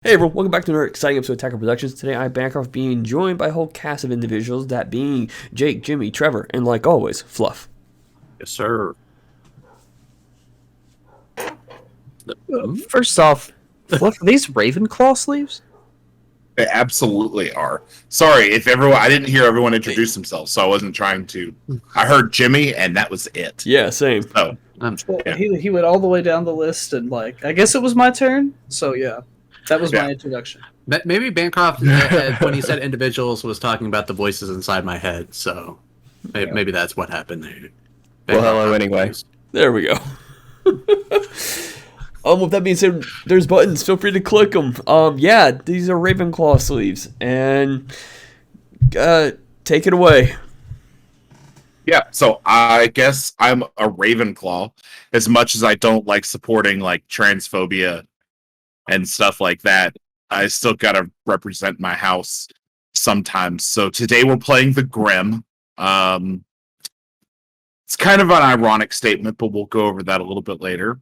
Hey everyone, welcome back to another exciting episode of Attacker Productions. Today I'm Bancroft being joined by a whole cast of individuals, that being Jake, Jimmy, Trevor, and like always, Fluff. Yes, sir. First off, Fluff, are these Ravenclaw sleeves? They absolutely are. Sorry if I didn't hear everyone introduce themselves, so I wasn't trying to. I heard Jimmy, and that was it. Yeah, same. So, Well, yeah. he went all the way down the list, and I guess it was my turn. So yeah, that was my introduction. Maybe Bancroft, when he said individuals, was talking about the voices inside my head. So maybe that's what happened there. Well, hello anyway. There we go. With that being said, there's buttons. Feel free to click them. Yeah, these are Ravenclaw sleeves, and take it away. Yeah, so I guess I'm a Ravenclaw, as much as I don't like supporting like transphobia and stuff like that. I still gotta represent my house sometimes. So today we're playing the Grim. It's kind of an ironic statement, but we'll go over that a little bit later.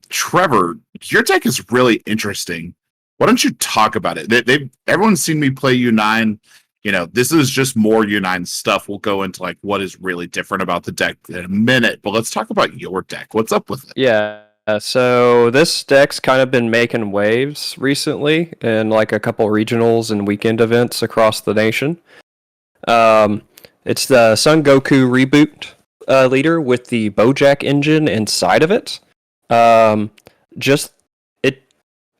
Trevor, your deck is really interesting. Why don't you talk about it? Everyone's seen me play U9. You know, this is just more U9 stuff. We'll go into like what is really different about the deck in a minute, but let's talk about your deck. What's up with it? Yeah, so this deck's kind of been making waves recently in like a couple regionals and weekend events across the nation. It's the Sun Goku reboot leader with the Bojack engine inside of it. Just it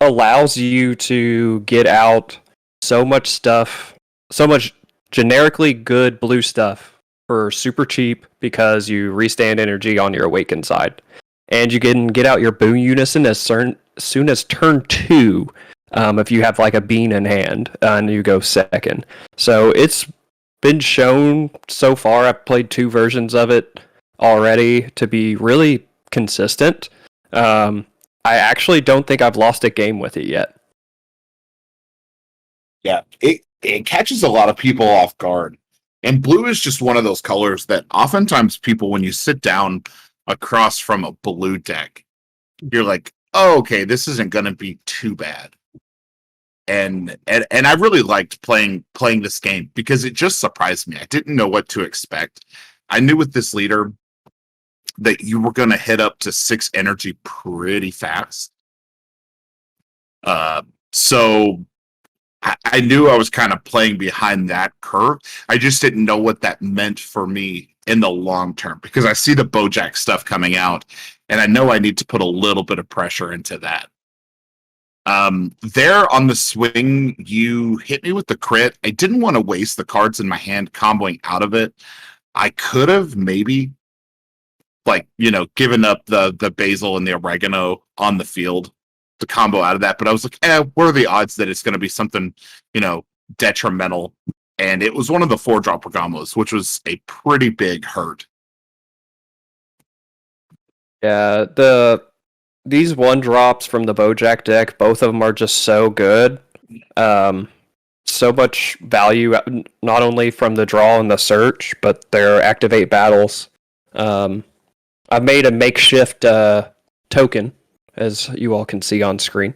allows you to get out so much stuff, so much generically good blue stuff for super cheap because you restand energy on your awakened side. And you can get out your boon unison as soon as turn 2 if you have like a bean in hand and you go second. So it's been shown so far, I've played 2 versions of it already, to be really consistent. I actually don't think I've lost a game with it yet. Yeah, it catches a lot of people off guard. And blue is just one of those colors that oftentimes people, when you sit down across from a blue deck, you're like, oh, okay, this isn't going to be too bad. And I really liked playing this game because it just surprised me. I didn't know what to expect. I knew with this leader that you were going to hit up to 6 energy pretty fast. So I knew I was kind of playing behind that curve. I just didn't know what that meant for me in the long term, because I see the Bojack stuff coming out, and I know I need to put a little bit of pressure into that. There on the swing, you hit me with the crit. I didn't want to waste the cards in my hand comboing out of it. I could have maybe, given up the basil and the oregano on the field to combo out of that, but I was like, what are the odds that it's going to be something, detrimental? And it was one of the 4-drop Bergamos, which was a pretty big hurt. Yeah, these 1-drops from the Bojack deck, both of them are just so good. So much value, not only from the draw and the search, but their activate battles. I've made a makeshift token, as you all can see on screen,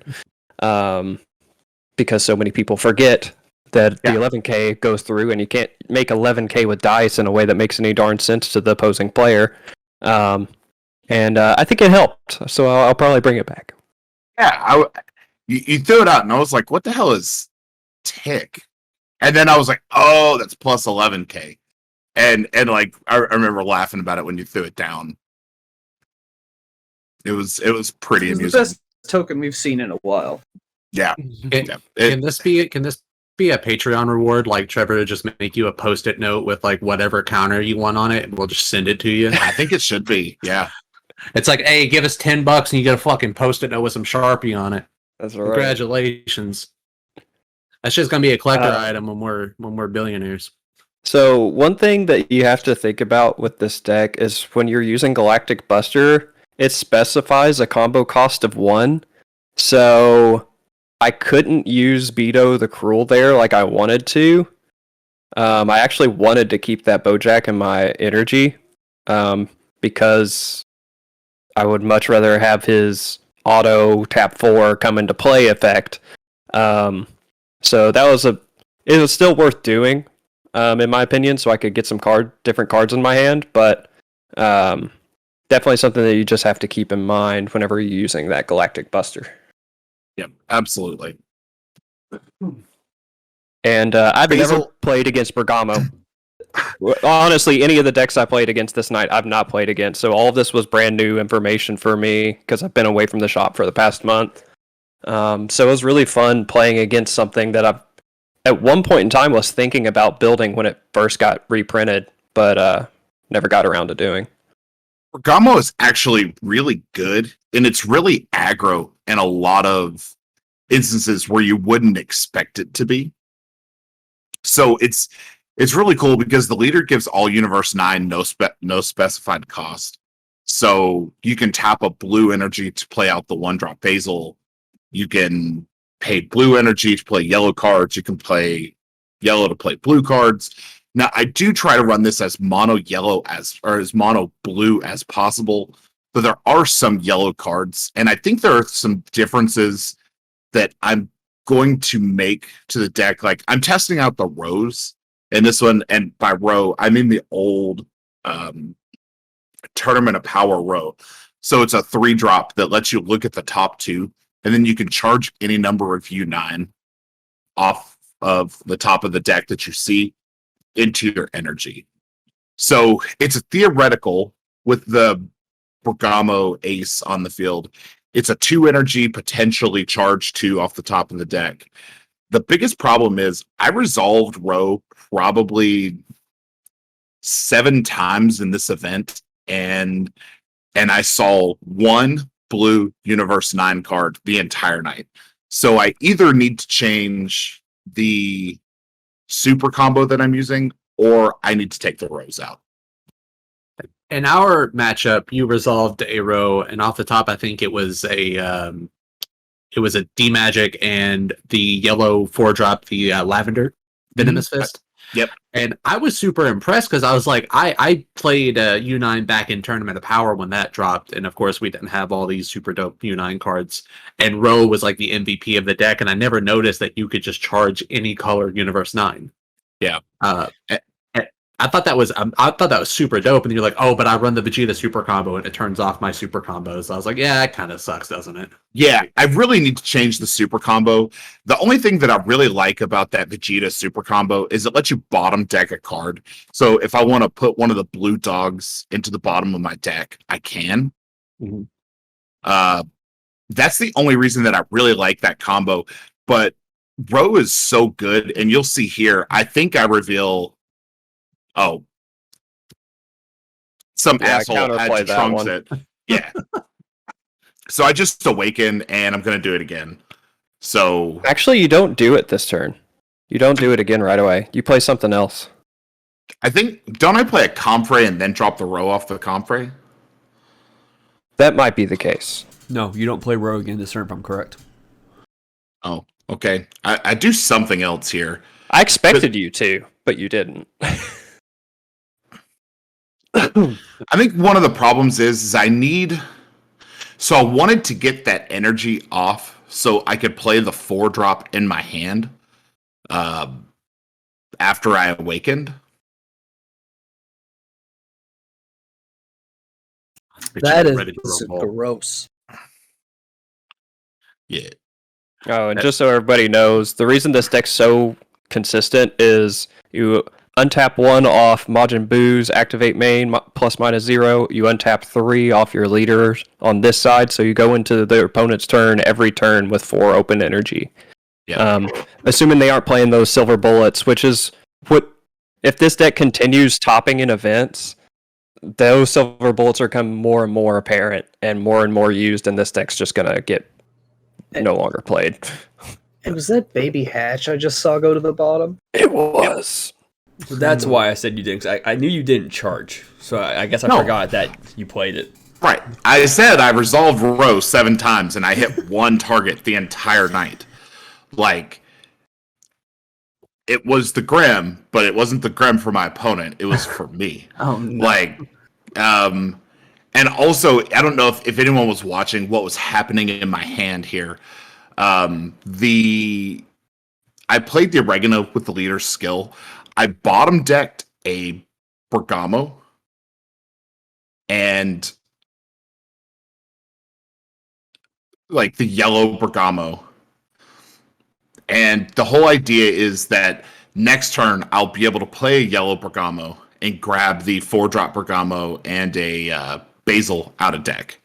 because so many people forget that the 11k goes through, and you can't make 11k with dice in a way that makes any darn sense to the opposing player. And I think it helped, so I'll probably bring it back. Yeah, you threw it out, and I was like, what the hell is tick? And then I was like, oh, that's plus 11k. And like, I remember laughing about it when you threw it down. It was pretty amusing. The best token we've seen in a while. Yeah. Can this be a Patreon reward? Like Trevor to just make you a post-it note with like whatever counter you want on it, and we'll just send it to you. I think it should be. Yeah. It's like, hey, give us $10 and you get a fucking post-it note with some Sharpie on it. That's right. Congratulations. That's just gonna be a collector item when we're billionaires. So one thing that you have to think about with this deck is when you're using Galactic Buster, it specifies a combo cost of 1. So I couldn't use Beto the Cruel there like I wanted to. I actually wanted to keep that Bojack in my energy because I would much rather have his auto tap 4 come into play effect. So that was it was still worth doing, in my opinion, so I could get some different cards in my hand, but definitely something that you just have to keep in mind whenever you're using that Galactic Buster. Yeah, absolutely. And I've Basil- never played against Bergamo. Honestly, any of the decks I played against this night, I've not played against. So all of this was brand new information for me because I've been away from the shop for the past month. So it was really fun playing against something that I've, at one point in time, was thinking about building when it first got reprinted, but never got around to doing. Bergamo is actually really good, and it's really aggro in a lot of instances where you wouldn't expect it to be. So it's really cool because the leader gives all Universe 9 no specified cost. So you can tap a blue energy to play out the 1-drop Basil. You can pay blue energy to play yellow cards. You can play yellow to play blue cards. Now, I do try to run this as mono yellow as mono blue as possible, but there are some yellow cards, and I think there are some differences that I'm going to make to the deck. Like, I'm testing out the rows in this one, and by row, I mean the old Tournament of Power row. So it's a 3-drop that lets you look at the top 2, and then you can charge any number of U9 off of the top of the deck that you see into your energy. So it's a theoretical with the Bergamo ace on the field. It's a 2 energy, potentially charge 2 off the top of the deck. The biggest problem is I resolved row probably 7 times in this event, and I saw 1 blue Universe 9 card the entire night. So I either need to change the super combo that I'm using, or I need to take the rows out. In our matchup, you resolved a row, and off the top, I think it was a D Magic and the yellow 4-drop, the Lavender Venomous Fist. Yep. And I was super impressed because I was like, I played U9 back in Tournament of Power when that dropped, and of course we didn't have all these super dope U9 cards. And Row was like the MVP of the deck, and I never noticed that you could just charge any color Universe 9. Yeah. I thought that was super dope, and you're like, oh, but I run the Vegeta super combo and it turns off my super combos. I was like, yeah, it kind of sucks, doesn't it? Yeah, I really need to change the super combo. The only thing that I really like about that Vegeta super combo is it lets you bottom deck a card. So if I want to put one of the blue dogs into the bottom of my deck, I can. Mhm. That's the only reason that I really like that combo. But Row is so good, and you'll see here, I think I reveal... Oh. Some asshole had to trunks it. Yeah. So I just awaken, and I'm going to do it again. So Actually, you don't do it this turn. You don't do it again right away. You play something else. I think, don't I play a Comfrey and then drop the row off the Comfrey? That might be the case. No, you don't play row again this turn if I'm correct. Oh, okay. I do something else here. I expected you to, but you didn't. I think one of the problems is I need... So I wanted to get that energy off so I could play the 4-drop in my hand after I awakened. That Ready to is rumble. gross. Yeah. Oh, and just so everybody knows, the reason this deck's so consistent is you untap 1 off Majin Buu's activate main ±0. You untap 3 off your leaders on this side, so you go into the opponent's turn every turn with 4 open energy. Yeah. Assuming they aren't playing those silver bullets, which is what, if this deck continues topping in events, those silver bullets are becoming more and more apparent and more used, and this deck's just gonna get no longer played. And was that Baby Hatch I just saw go to the bottom? It was. So that's why I said you didn't. 'Cause I knew you didn't charge, so I guess I No. forgot that you played it. Right. I said I resolved row 7 times and I hit 1 target the entire night. Like, it was the Grim, but it wasn't the Grim for my opponent. It was for me. Oh no! Like, And also, I don't know if anyone was watching what was happening in my hand here. I played the oregano with the leader's skill. I bottom decked a Bergamo and like the yellow Bergamo. And the whole idea is that next turn I'll be able to play a yellow Bergamo and grab the 4-drop Bergamo and a Basil out of deck.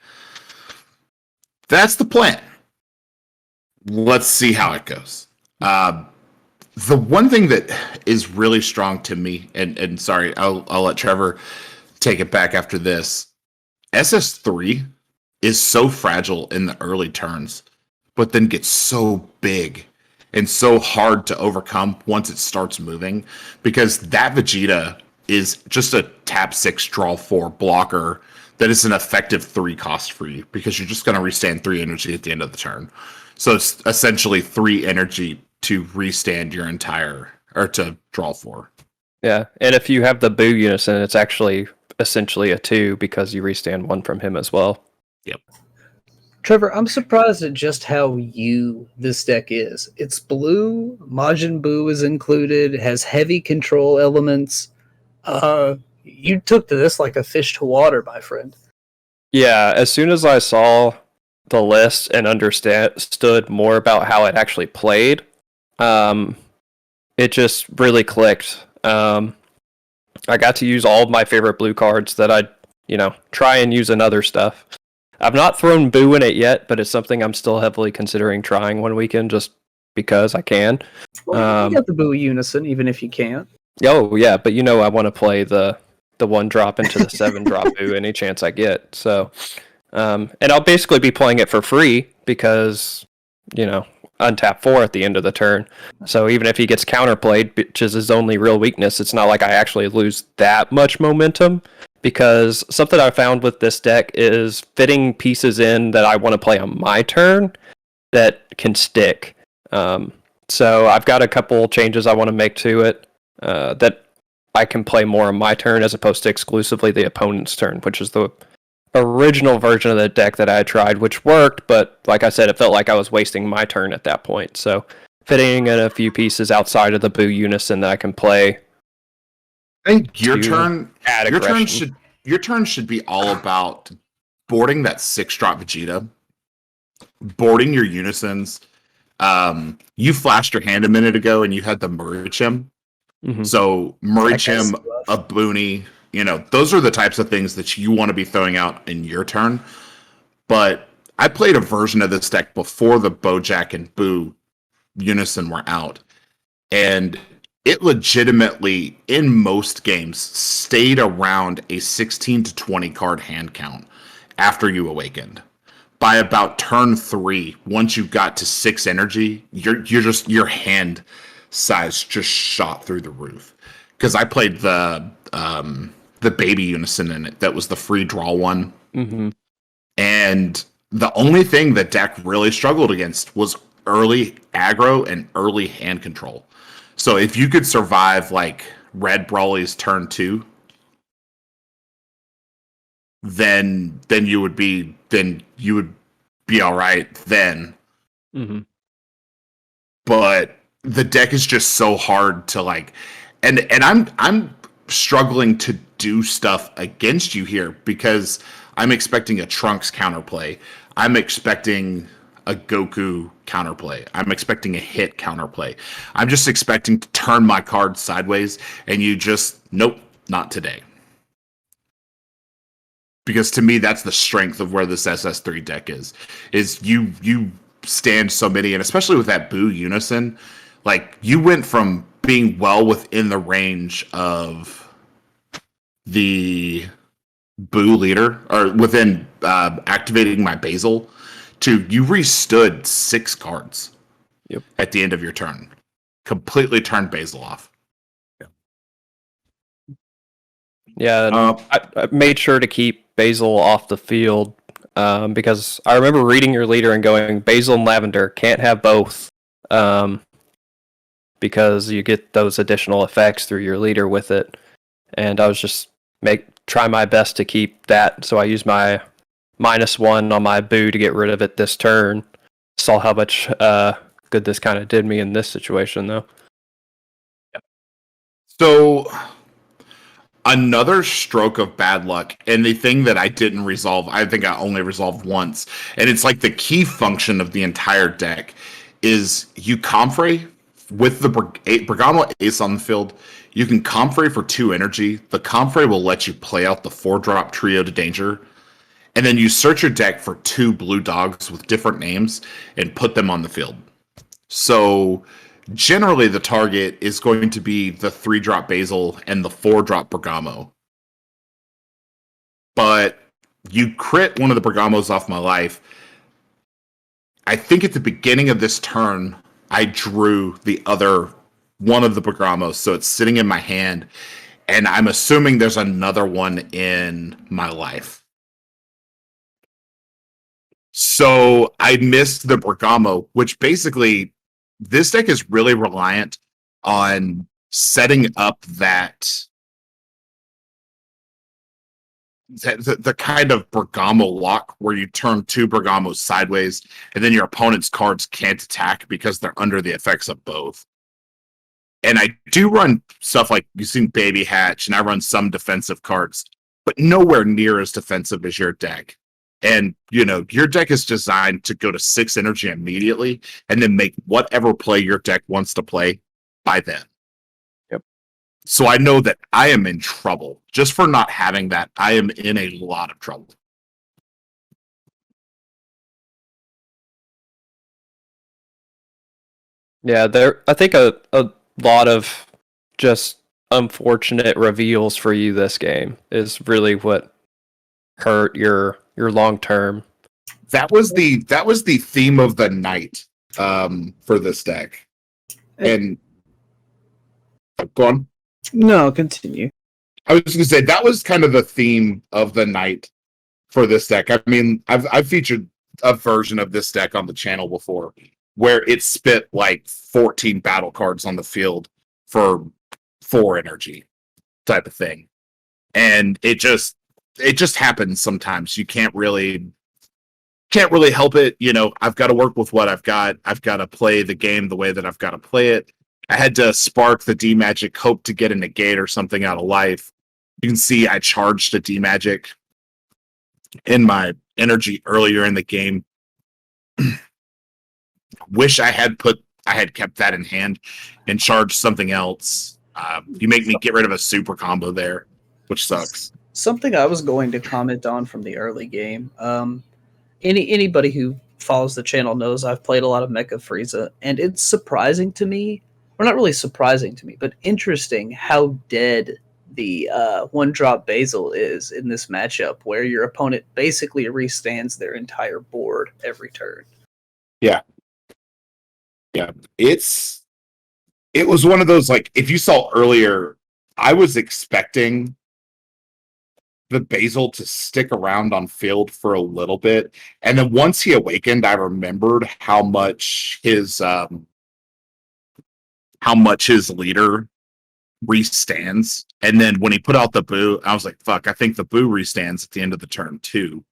That's the plan. Let's see how it goes. The one thing that is really strong to me, and sorry, I'll let Trevor take it back after this. SS3 is so fragile in the early turns, but then gets so big and so hard to overcome once it starts moving, because that Vegeta is just a tap 6 draw 4 blocker that is an effective 3 cost for you, because you're just going to restand 3 energy at the end of the turn. So it's essentially 3 energy to restand your entire, or to draw 4. Yeah, and if you have the Boo Unison, it's actually essentially a 2 because you restand 1 from him as well. Yep. Trevor, I'm surprised at just how this deck is. It's blue, Majin Buu is included, it has heavy control elements. You took to this like a fish to water, my friend. Yeah, as soon as I saw the list and understood more about how it actually played, it just really clicked. I got to use all of my favorite blue cards that I'd, try and use in other stuff. I've not thrown Boo in it yet, but it's something I'm still heavily considering trying one weekend just because I can. Well, you got the Buu Unison, even if you can't. Oh, yeah, but I want to play the 1-drop into the 7-drop Boo any chance I get. So, and I'll basically be playing it for free because, untap 4 at the end of the turn. So even if he gets counterplayed, which is his only real weakness, it's not like I actually lose that much momentum, because something I found with this deck is fitting pieces in that I want to play on my turn that can stick. So I've got a couple changes I want to make to it that I can play more on my turn as opposed to exclusively the opponent's turn, which is the original version of the deck that I tried, which worked, but like I said, it felt like I was wasting my turn at that point. So fitting in a few pieces outside of the Boo Unison that I can play. I think your turn should be all about boarding that 6-drop Vegeta, boarding your Unisons. You flashed your hand a minute ago and you had the Murichim. Mm-hmm. So Murichim, a Booney, those are the types of things that you want to be throwing out in your turn. But I played a version of this deck before the Bojack and Boo Unison were out, and it legitimately, in most games, stayed around a 16 to 20 card hand count after you awakened. By about turn 3, once you got to 6 energy, your hand size just shot through the roof. Because I played the baby Unison in it. That was the free draw one. Mm-hmm. And the only thing that deck really struggled against was early aggro and early hand control. So if you could survive like Red Brawly's turn 2, then you would be all right then. Mm-hmm. But the deck is just so hard to like, and I'm struggling to do stuff against you here because I'm expecting a Trunks counterplay. I'm expecting a Goku counterplay. I'm expecting a hit counterplay. I'm just expecting to turn my card sideways, and you just, nope, not today. Because to me, that's the strength of where this SS3 deck is you stand so many, and especially with that Boo Unison, like you went from being well within the range of the Boo leader, or within activating my Basil, to you restood 6 cards at the end of your turn. Completely turned Basil off. Yeah, I made sure to keep Basil off the field because I remember reading your leader and going, Basil and Lavender can't have both because you get those additional effects through your leader with it. And I was just try my best to keep that. So I use my -1 on my Boo to get rid of it this turn. Saw how much good this kind of did me in this situation, though. So another stroke of bad luck, and the thing that I didn't resolve, I think I only resolved once, and it's like the key function of the entire deck is you Comfrey with the Bergamo Ace on the field. You can Comfrey for 2 energy. The Comfrey will let you play out the 4-drop Trio to Danger, and then you search your deck for 2 blue dogs with different names and put them on the field. So generally, the target is going to be the 3-drop Basil and the 4-drop Bergamo. But you crit one of the Bergamos off my life. I think at the beginning of this turn, I drew the other one of the Bergamos, so it's sitting in my hand, and I'm assuming there's another one in my life. So I missed the Bergamo, which basically this deck is really reliant on setting up the kind of Bergamo lock where you turn 2 Bergamos sideways and then your opponent's cards can't attack because they're under the effects of both. And I do run stuff like you've seen Baby Hatch, and I run some defensive cards, but nowhere near as defensive as your deck. And, your deck is designed to go to 6 energy immediately and then make whatever play your deck wants to play by then. Yep. So I know that I am in trouble. Just for not having that, I am in a lot of trouble. Yeah, I think a lot of just unfortunate reveals for you this game is really what hurt your long term. That was the theme of the night for this deck. And go on. No, continue. I was going to say that was kind of the theme of the night for this deck. I mean, I've featured a version of this deck on the channel before where it spit like 14 battle cards on the field for 4 energy type of thing. And it just happens sometimes. You can't really help it. I've got to work with what I've got. I've got to play the game the way that I've got to play it. I had to spark the D-Magic, hope to get a negate or something out of life. You can see I charged a D-Magic in my energy earlier in the game. Wish I had kept that in hand and charged something else. You make me get rid of a super combo there, which sucks. Something I was going to comment on from the early game. Anybody who follows the channel knows I've played a lot of Mecha Frieza, and it's surprising to me, or not really surprising to me, but interesting how dead the 1-drop Basil is in this matchup, where your opponent basically restands their entire board every turn. Yeah. It was one of those, like, if you saw earlier, I was expecting the Basil to stick around on field for a little bit, and then once he awakened, I remembered how much his leader restands. And then when he put out the Boo, I was like, fuck, I think the Boo restands at the end of the turn too.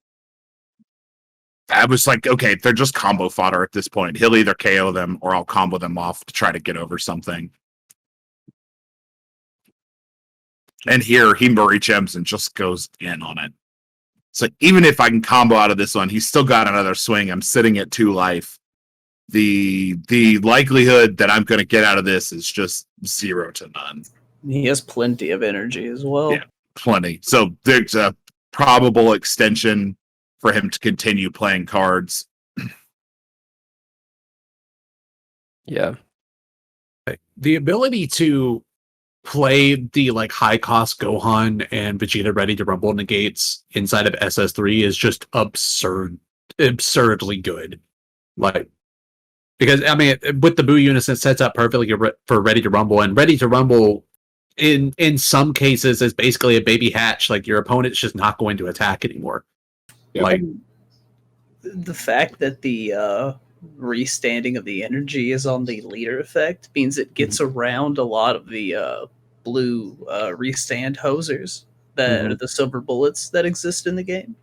I was like, okay, they're just combo fodder at this point. He'll either KO them or I'll combo them off to try to get over something. And here he Murray Gems and just goes in on it. So even if I can combo out of this one, he's still got another swing. I'm sitting at 2 life. The likelihood that I'm going to get out of this is just 0 to none. He has plenty of energy as well. Yeah, plenty. So there's a probable extension for him to continue playing cards. Yeah. The ability to play the high cost Gohan and Vegeta Ready to Rumble negates inside of SS3 is just absurdly good. Because I mean, with the Boo units, it sets up perfectly for Ready to Rumble, and Ready to Rumble in some cases is basically a baby hatch. Like, your opponent's just not going to attack anymore. Yeah. The fact that the restanding of the energy is on the leader effect means it gets around a lot of the blue restand hosers. that are the silver bullets that exist in the game.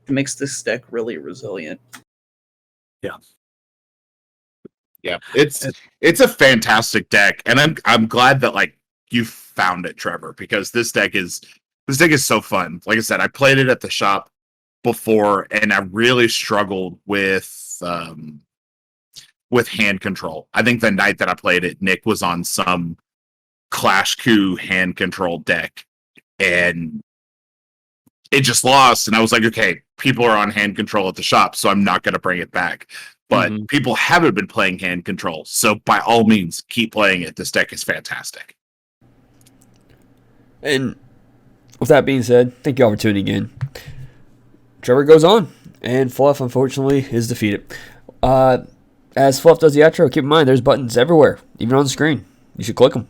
It makes this deck really resilient. Yeah, it's a fantastic deck, and I'm glad that like you found it, Trevor, because this deck is so fun. Like I said, I played it at the shop before, and I really struggled with hand control. I think the night that I played it, Nick was on some Clash Coup hand control deck, and it just lost. And I was like, okay, people are on hand control at the shop, so I'm not going to bring it back. But people haven't been playing hand control, so by all means, keep playing it. This deck is fantastic. And with that being said, thank you all for tuning in. Trevor goes on, and Fluff, unfortunately, is defeated. As Fluff does the outro, keep in mind there's buttons everywhere, even on the screen. You should click them.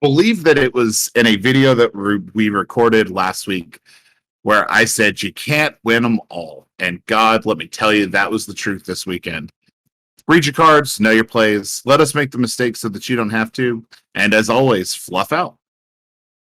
Believe that it was in a video that we recorded last week where I said you can't win them all. And God, let me tell you, that was the truth this weekend. Read your cards, know your plays, let us make the mistakes so that you don't have to. And as always, Fluff out.